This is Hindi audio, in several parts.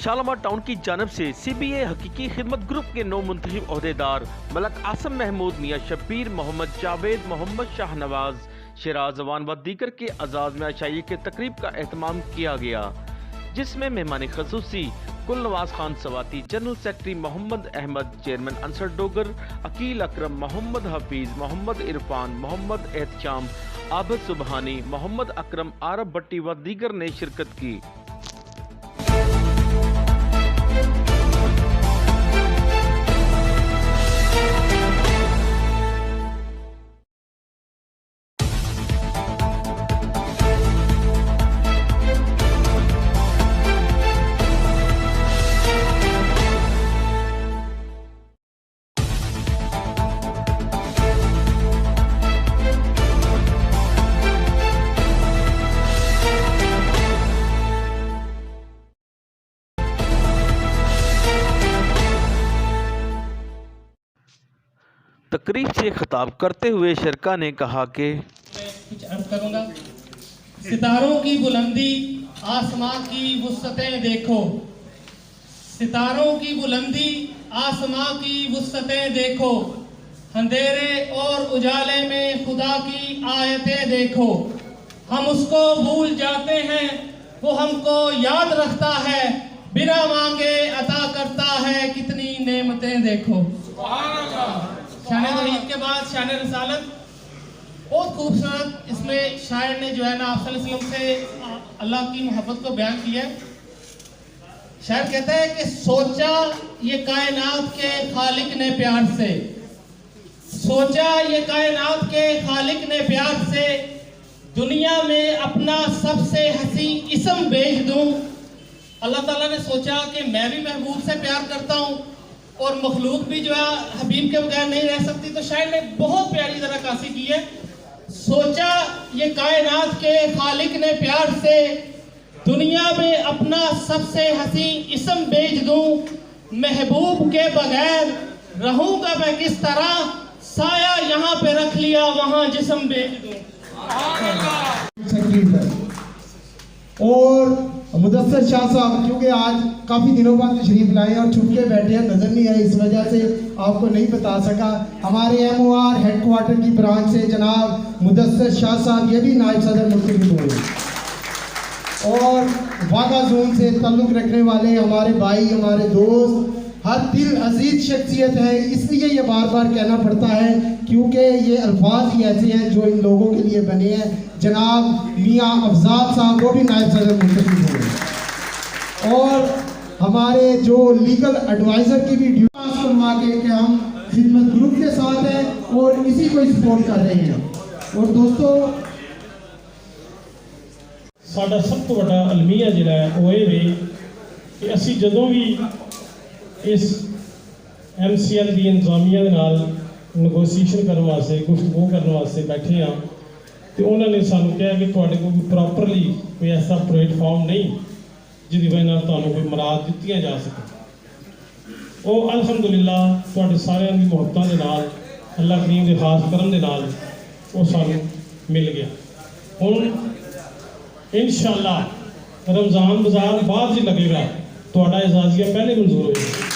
शालामार टाउन की जानब से CBA हकीकी खिदमत ग्रुप के 9 मुंतखब ओहदेदार मलक आसम महमूद, मियाँ शब्बीर, मोहम्मद जावेद, मोहम्मद शाहनवाज, शराज जवान व दीगर के अजाज में आशाई के तकरीब का एहतमाम किया गया, जिसमें मेहमान खसूसी Kul Nawaz Khan Swati, general secretary Mohammad Ahmad, chairman Ansar Dogar, Aqeel Akram, Mohammad Hafeez, Mohammad Irfan, Mohammad Ehtesham, Abid Subhani, Mohammad Akram, Arab Bhatti व दीगर ने शिरकत की। तकरीब से खिताब करते हुए शरका ने कहा कि कुछ अर्ज करूंगा। सितारों की बुलंदी, आसमां की वुसअतें देखो, सितारों की बुलंदी, आसमां की वुसअतें देखो, अंधेरे और उजाले में खुदा की आयतें देखो। हम उसको भूल जाते हैं, वो हमको याद रखता है, बिना मांगे अता करता है, कितनी नेमतें देखो। शान तौहीद के बाद शान रिसालत बहुत खूबसूरत, इसमें शायर ने जो है ना आप सल्लल्लाहु अलैहि वसल्लम से अल्लाह की मोहब्बत को बयान किया है। शायर कहता है कि सोचा ये कायनात के खालिक ने प्यार से, सोचा ये कायनात के खालिक ने प्यार से, दुनिया में अपना सबसे हसी इस्म भेज दूं। अल्लाह ताला ने सोचा कि मैं भी महबूब से प्यार करता हूँ और मखलूक भी जो है हबीब के बगैर नहीं रह सकती। तो शायर ने बहुत प्यारी तरह कासी की है। सोचा ये कायनात के खालिक ने प्यार से, दुनिया में अपना सबसे हसी इस्म भेज दूं, महबूब के बगैर रहूंगा मैं किस तरह, साया यहाँ पे रख लिया वहां जिस्म भेज दूं। और मुदस्सर शाह साहब क्योंकि आज काफ़ी दिनों बाद तशरीफ लाए और छुप के बैठे हैं, नज़र नहीं आए, इस वजह से आपको नहीं बता सका। हमारे MOR हेडक्वार्टर की ब्रांच से जनाब मुदस्सर शाह साहब, ये भी नायब सदर मुंतखब हुए, और वाघा जोन से ताल्लुक़ रखने वाले हमारे भाई, हमारे दोस्त, हर दिल अजीज शख्सियत है। इसलिए ये बार बार कहना पड़ता है क्योंकि ये अल्फाज ही ऐसे हैं जो इन लोगों के लिए बने हैं। जनाब मियाँ अफजाल साहब, वो भी नायब सदर मुंतखब हुए, और हमारे जो लीगल एडवाइज़र की भी ड्यूटी करवा के कि हम खिदमत ग्रुप के साथ हैं और इसी को सपोर्ट कर रहे हैं। और दोस्तों, साडा सब तो बड़ा अलमिया जिहड़ा है वो ये कि असी जदों भी इस MCL की इंतजामिया के नाल नगोसीएशन करने वास्ते, गुफ्तगू करने वास्ते बैठे हाँ, तो उन्होंने सानू कहा कि तुहाडे कोल प्रॉपरली कोई ऐसा प्लेटफॉर्म नहीं जिहदी वजह नाल तुहानू कोई मुराद दित्तियां जा सके। वो अल्हम्दुलिल्लाह तुहाडे सारिਆਂ ਦੀ ਮੁਹੱਬਤਾਂ ਦੇ ਨਾਲ, अल्लाह करीम के खास करम के नाल वो सानू मिल गया। हुण इंशाअल्लाह रमज़ान बाजार बाद ही लगेगा, तुहाडा इजाज़िया पहले मंजूर होएगा।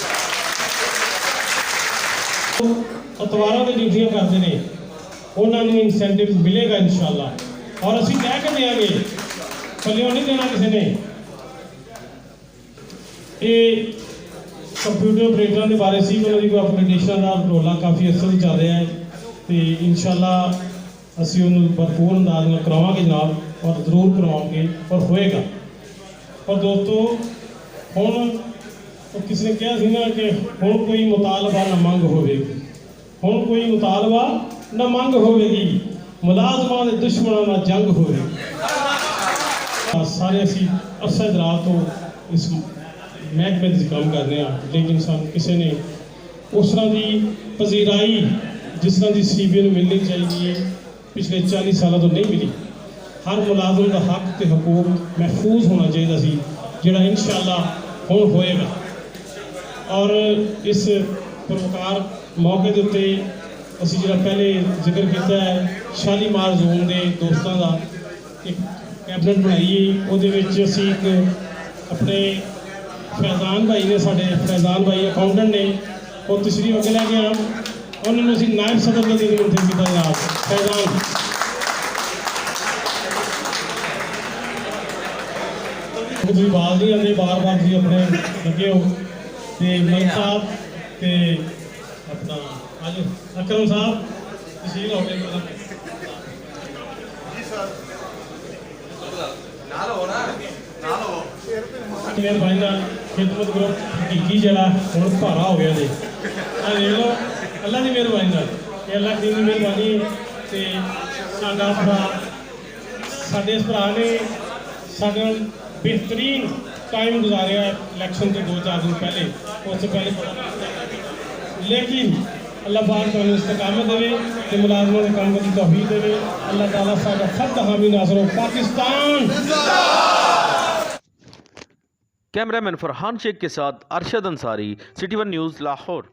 अतवारा की ड्यूटियां करते हैं, उन्होंने इंसेंटिव मिलेगा इंशाअल्लाह, और असीं कह के देंगे, पल्लियों नहीं देना किसी ने। ये कंप्यूटर ऑपरेटर के बारे से उन्होंने कोई अपग्रेडेशन का रोला काफ़ी असर ही चल रहा है, तो इंशाअल्लाह असीं उन्होंने भरपूर अंदाज में करावांगे जनाब, और जरूर करवाओगे और होएगा। और दोस्तों, हुण किसी ने कहा सी ना कि हुण कोई मुतालबा ना मंग होवेगी, हुण कोई मुतालबा ना मंग होवेगी, मुलाजमां दे दुश्मनां नाल जंग होवेगी। सारे असीं अरसा दराज तो इस महकमे में काम कर रहे हैं, लेकिन सानू किसी ने उस तरह की पजीराई जिस तरह की CBA नूं मिलनी चाहिए पिछले 40 सालों तो नहीं मिली। हर मुलाजम का हक ते हकूक महफूज होना चाहिए सी, जिहड़ा इंशाअल्लाह हुण होएगा। और इस प्रकार मौके के उत्ते असीं जिहड़ा पहले जिक्र किया है, शालीमार जोन के दोस्तों का एक कैबिनेट बनाई, वो असी एक अपने फैज़ान भाई ने साढ़े फैज़ान भाई अकाउंटेंट ने और तशरीफ अगे लैके आन उन्होंने असीं नायब सदर का दिन मुंतखब किया जनाब फैज़ान तुसीं बाल नहीं आते बार बार तुसीं अपने लगे हो ते मलिक साहब ते अपना आज अकरम साहब तशरीफ हो गए मेहरबानी नाल खिदमत ग्रुप हकीकी जरा हुण भारा हो गया जी आ देख लो अल्लाह की मेहरबानी नाल ये अल्लाह की मेहरबानी ते साडा भरा साडे इस भरा ने साडे नाल बेहतरीन टाइम गुजारिया इलैक्शन के 2-4 दिन पहले उससे पहले लेकिन अल्लाह पाक तुहानूं इस्तकामत देवे ते मुलाजमां दे काम दी तौफीक देवे अल्लाह ताला साडा फर्द हामी नासर हो पाकिस्तान कैमरामैन फरहान शेख के साथ Arshad Ansari, city one news, Lahore.